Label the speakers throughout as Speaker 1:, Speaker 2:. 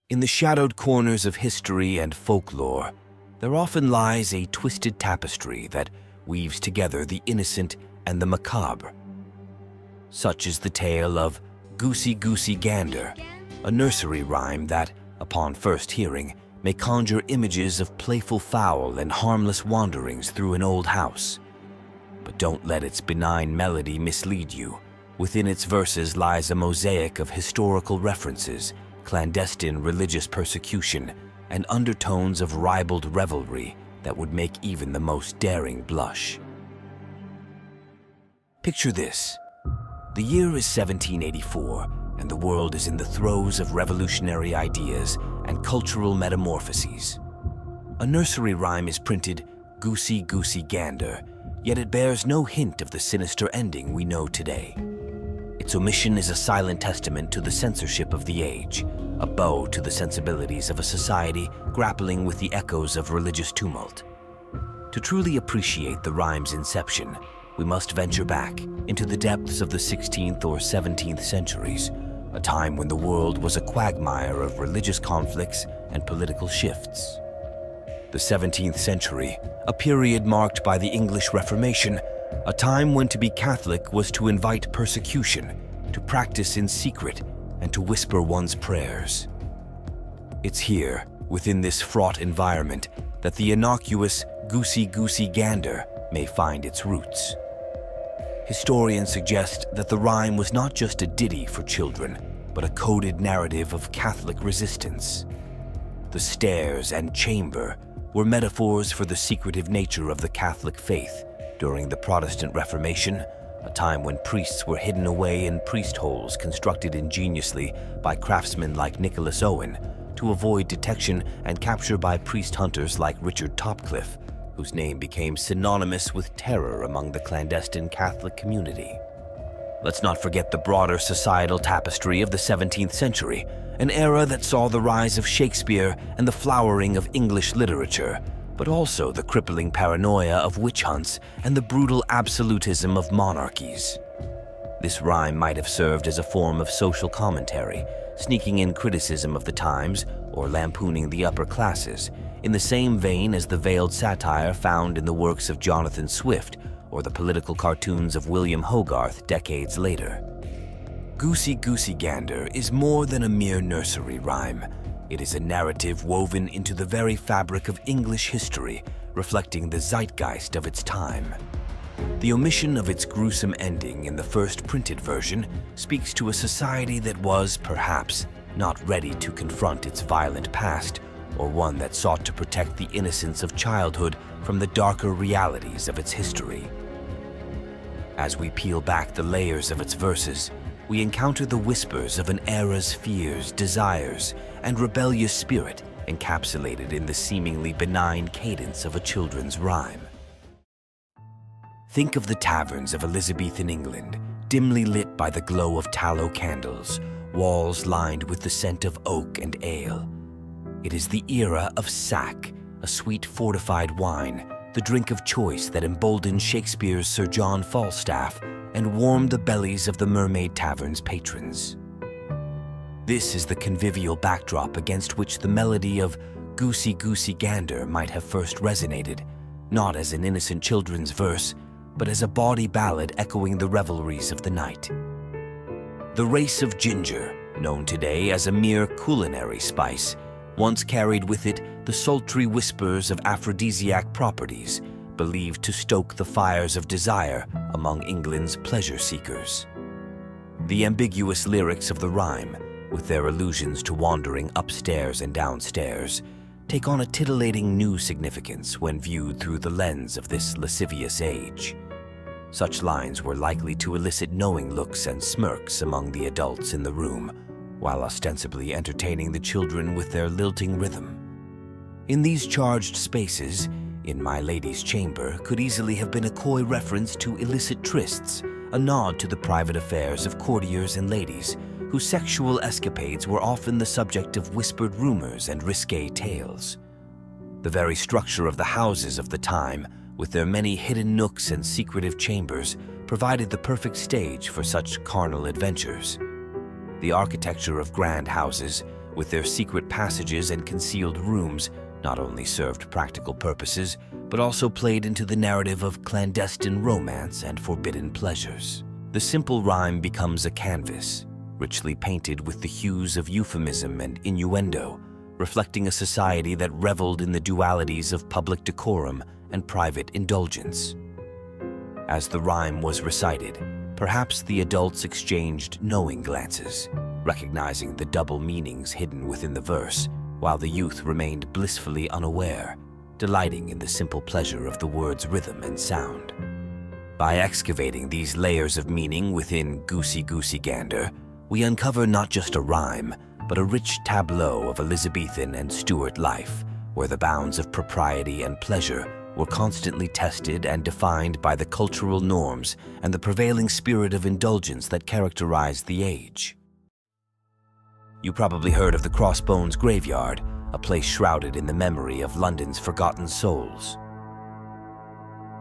Speaker 1: In the shadowed corners of history and folklore, there often lies a twisted tapestry that weaves together the innocent and the macabre. Such is the tale of Goosey Gander, a nursery rhyme that, upon first hearing, may conjure images of playful fowl and harmless wanderings through an old house. But don't let its benign melody mislead you. Within its verses lies a mosaic of historical references, clandestine religious persecution, and undertones of ribald revelry that would make even the most daring blush. Picture this. The year is 1784, and the world is in the throes of revolutionary ideas and cultural metamorphoses. A nursery rhyme is printed, Goosey Gander, yet it bears no hint of the sinister ending we know today. Its omission is a silent testament to the censorship of the age, a bow to the sensibilities of a society grappling with the echoes of religious tumult. To truly appreciate the rhyme's inception, we must venture back into the depths of the 16th or 17th centuries, a time when the world was a quagmire of religious conflicts and political shifts. The 17th century, a period marked by the English Reformation, a time when to be Catholic was to invite persecution, to practice in secret, and to whisper one's prayers. It's here, within this fraught environment, that the innocuous Goosey Gander may find its roots. Historians suggest that the rhyme was not just a ditty for children, but a coded narrative of Catholic resistance. The stairs and chamber were metaphors for the secretive nature of the Catholic faith during the Protestant Reformation, a time when priests were hidden away in priest holes constructed ingeniously by craftsmen like Nicholas Owen to avoid detection and capture by priest hunters like Richard Topcliffe, whose name became synonymous with terror among the clandestine Catholic community. Let's not forget the broader societal tapestry of the 17th century, an era that saw the rise of Shakespeare and the flowering of English literature, but also the crippling paranoia of witch hunts and the brutal absolutism of monarchies. This rhyme might have served as a form of social commentary, sneaking in criticism of the times or lampooning the upper classes, in the same vein as the veiled satire found in the works of Jonathan Swift or the political cartoons of William Hogarth decades later. Goosey Gander is more than a mere nursery rhyme. It is a narrative woven into the very fabric of English history, reflecting the zeitgeist of its time. The omission of its gruesome ending in the first printed version speaks to a society that was, perhaps, not ready to confront its violent past, or one that sought to protect the innocence of childhood from the darker realities of its history. As we peel back the layers of its verses, we encounter the whispers of an era's fears, desires, and rebellious spirit encapsulated in the seemingly benign cadence of a children's rhyme. Think of the taverns of Elizabethan England, dimly lit by the glow of tallow candles, walls lined with the scent of oak and ale. It is the era of sack, a sweet fortified wine, the drink of choice that emboldened Shakespeare's Sir John Falstaff and warmed the bellies of the Mermaid Tavern's patrons. This is the convivial backdrop against which the melody of Goosey Gander might have first resonated, not as an innocent children's verse, but as a bawdy ballad echoing the revelries of the night. The race of ginger, known today as a mere culinary spice, once carried with it the sultry whispers of aphrodisiac properties, believed to stoke the fires of desire among England's pleasure seekers. The ambiguous lyrics of the rhyme, with their allusions to wandering upstairs and downstairs, take on a titillating new significance when viewed through the lens of this lascivious age. Such lines were likely to elicit knowing looks and smirks among the adults in the room, while ostensibly entertaining the children with their lilting rhythm. In these charged spaces, In My Lady's Chamber could easily have been a coy reference to illicit trysts, a nod to the private affairs of courtiers and ladies, whose sexual escapades were often the subject of whispered rumors and risque tales. The very structure of the houses of the time, with their many hidden nooks and secretive chambers, provided the perfect stage for such carnal adventures. The architecture of grand houses, with their secret passages and concealed rooms, not only served practical purposes, but also played into the narrative of clandestine romance and forbidden pleasures. The simple rhyme becomes a canvas, richly painted with the hues of euphemism and innuendo, reflecting a society that reveled in the dualities of public decorum and private indulgence. As the rhyme was recited, perhaps the adults exchanged knowing glances, recognizing the double meanings hidden within the verse, while the youth remained blissfully unaware, delighting in the simple pleasure of the word's rhythm and sound. By excavating these layers of meaning within Goosey Gander, we uncover not just a rhyme, but a rich tableau of Elizabethan and Stuart life, where the bounds of propriety and pleasure were constantly tested and defined by the cultural norms and the prevailing spirit of indulgence that characterized the age. You probably heard of the Crossbones Graveyard, a place shrouded in the memory of London's forgotten souls.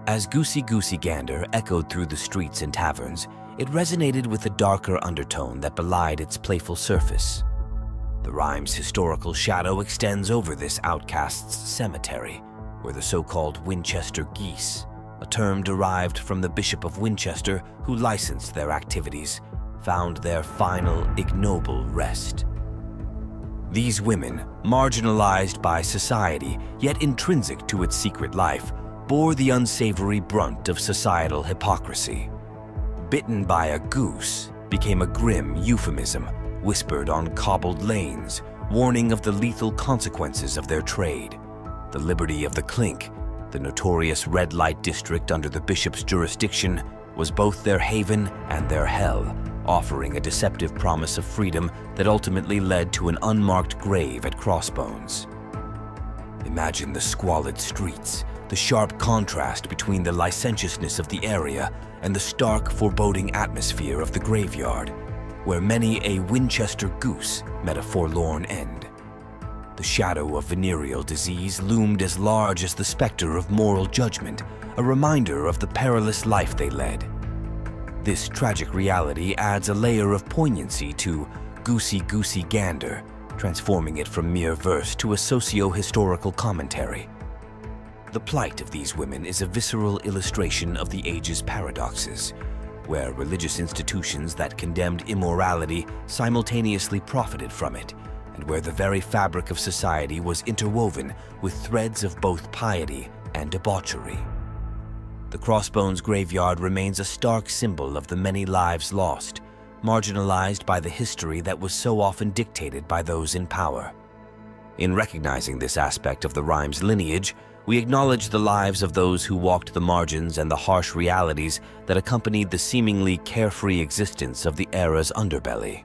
Speaker 1: As Goosey Gander echoed through the streets and taverns, it resonated with a darker undertone that belied its playful surface. The rhyme's historical shadow extends over this outcast's cemetery, where the so-called Winchester geese, a term derived from the Bishop of Winchester who licensed their activities, found their final ignoble rest. These women, marginalized by society, yet intrinsic to its secret life, bore the unsavory brunt of societal hypocrisy. Bitten by a goose became a grim euphemism, whispered on cobbled lanes, warning of the lethal consequences of their trade. The liberty of the Clink, the notorious red light district under the bishop's jurisdiction, was both their haven and their hell, offering a deceptive promise of freedom that ultimately led to an unmarked grave at Crossbones. Imagine the squalid streets, the sharp contrast between the licentiousness of the area and the stark, foreboding atmosphere of the graveyard, where many a Winchester goose met a forlorn end. The shadow of venereal disease loomed as large as the specter of moral judgment, a reminder of the perilous life they led. This tragic reality adds a layer of poignancy to Goosey Gander, transforming it from mere verse to a socio-historical commentary. The plight of these women is a visceral illustration of the age's paradoxes, where religious institutions that condemned immorality simultaneously profited from it, and where the very fabric of society was interwoven with threads of both piety and debauchery. The Crossbones Graveyard remains a stark symbol of the many lives lost, marginalized by the history that was so often dictated by those in power. In recognizing this aspect of the rhyme's lineage, we acknowledge the lives of those who walked the margins and the harsh realities that accompanied the seemingly carefree existence of the era's underbelly.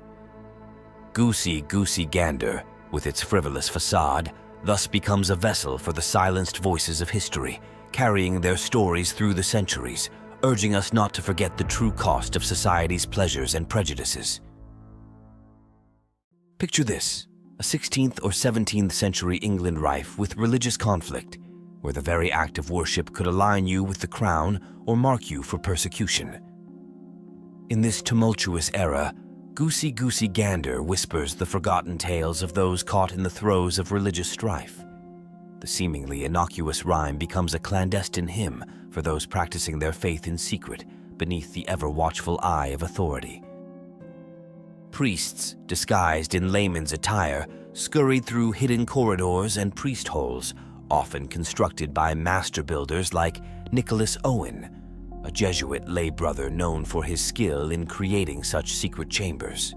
Speaker 1: Goosey Gander, with its frivolous facade, thus becomes a vessel for the silenced voices of history, carrying their stories through the centuries, urging us not to forget the true cost of society's pleasures and prejudices. Picture this, a 16th or 17th century England rife with religious conflict, where the very act of worship could align you with the crown or mark you for persecution. In this tumultuous era, Goosey Gander whispers the forgotten tales of those caught in the throes of religious strife. The seemingly innocuous rhyme becomes a clandestine hymn for those practicing their faith in secret beneath the ever-watchful eye of authority. Priests, disguised in layman's attire, scurried through hidden corridors and priest holes, often constructed by master builders like Nicholas Owen, a Jesuit lay brother known for his skill in creating such secret chambers.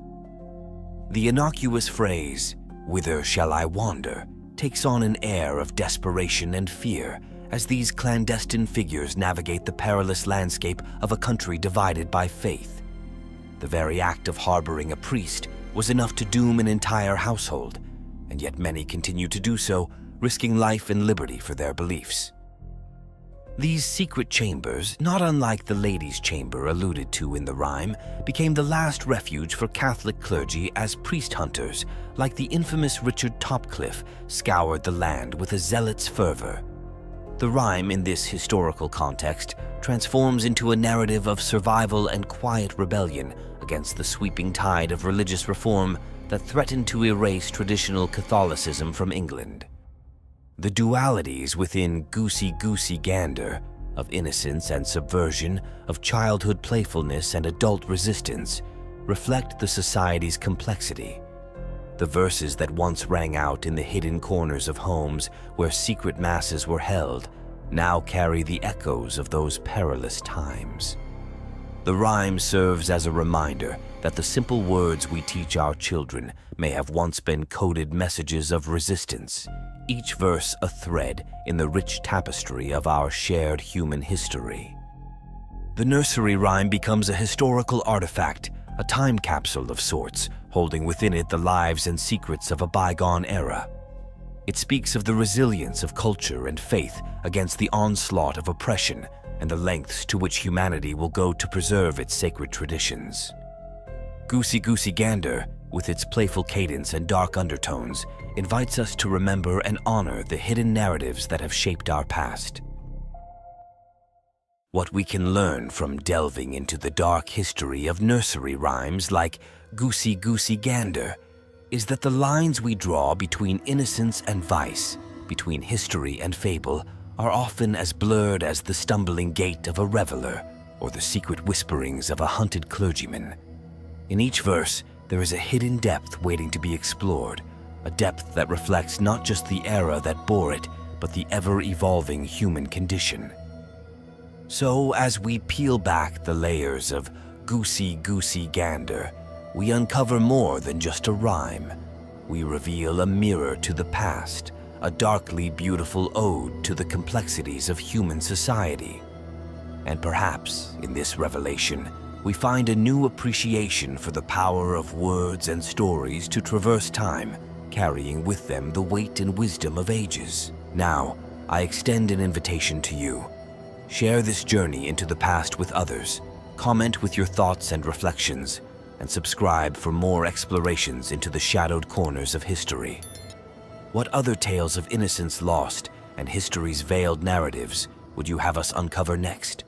Speaker 1: The innocuous phrase, "Whither shall I wander?" takes on an air of desperation and fear as these clandestine figures navigate the perilous landscape of a country divided by faith. The very act of harboring a priest was enough to doom an entire household, and yet many continue to do so, risking life and liberty for their beliefs. These secret chambers, not unlike the ladies' chamber alluded to in the rhyme, became the last refuge for Catholic clergy as priest hunters, like the infamous Richard Topcliffe, scoured the land with a zealot's fervor. The rhyme, in this historical context, transforms into a narrative of survival and quiet rebellion against the sweeping tide of religious reform that threatened to erase traditional Catholicism from England. The dualities within Goosey Gander, of innocence and subversion, of childhood playfulness and adult resistance, reflect the society's complexity. The verses that once rang out in the hidden corners of homes where secret masses were held now carry the echoes of those perilous times. The rhyme serves as a reminder that the simple words we teach our children may have once been coded messages of resistance, each verse a thread in the rich tapestry of our shared human history. The nursery rhyme becomes a historical artifact, a time capsule of sorts, holding within it the lives and secrets of a bygone era. It speaks of the resilience of culture and faith against the onslaught of oppression and the lengths to which humanity will go to preserve its sacred traditions. Goosey Gander, with its playful cadence and dark undertones, invites us to remember and honor the hidden narratives that have shaped our past. What we can learn from delving into the dark history of nursery rhymes like Goosey Gander is that the lines we draw between innocence and vice, between history and fable, are often as blurred as the stumbling gait of a reveler or the secret whisperings of a hunted clergyman. In each verse, there is a hidden depth waiting to be explored, a depth that reflects not just the era that bore it, but the ever-evolving human condition. So, as we peel back the layers of Goosey Gander, we uncover more than just a rhyme. We reveal a mirror to the past, a darkly beautiful ode to the complexities of human society. And perhaps, in this revelation, we find a new appreciation for the power of words and stories to traverse time, carrying with them the weight and wisdom of ages. Now, I extend an invitation to you. Share this journey into the past with others, comment with your thoughts and reflections, and subscribe for more explorations into the shadowed corners of history. What other tales of innocence lost and history's veiled narratives would you have us uncover next?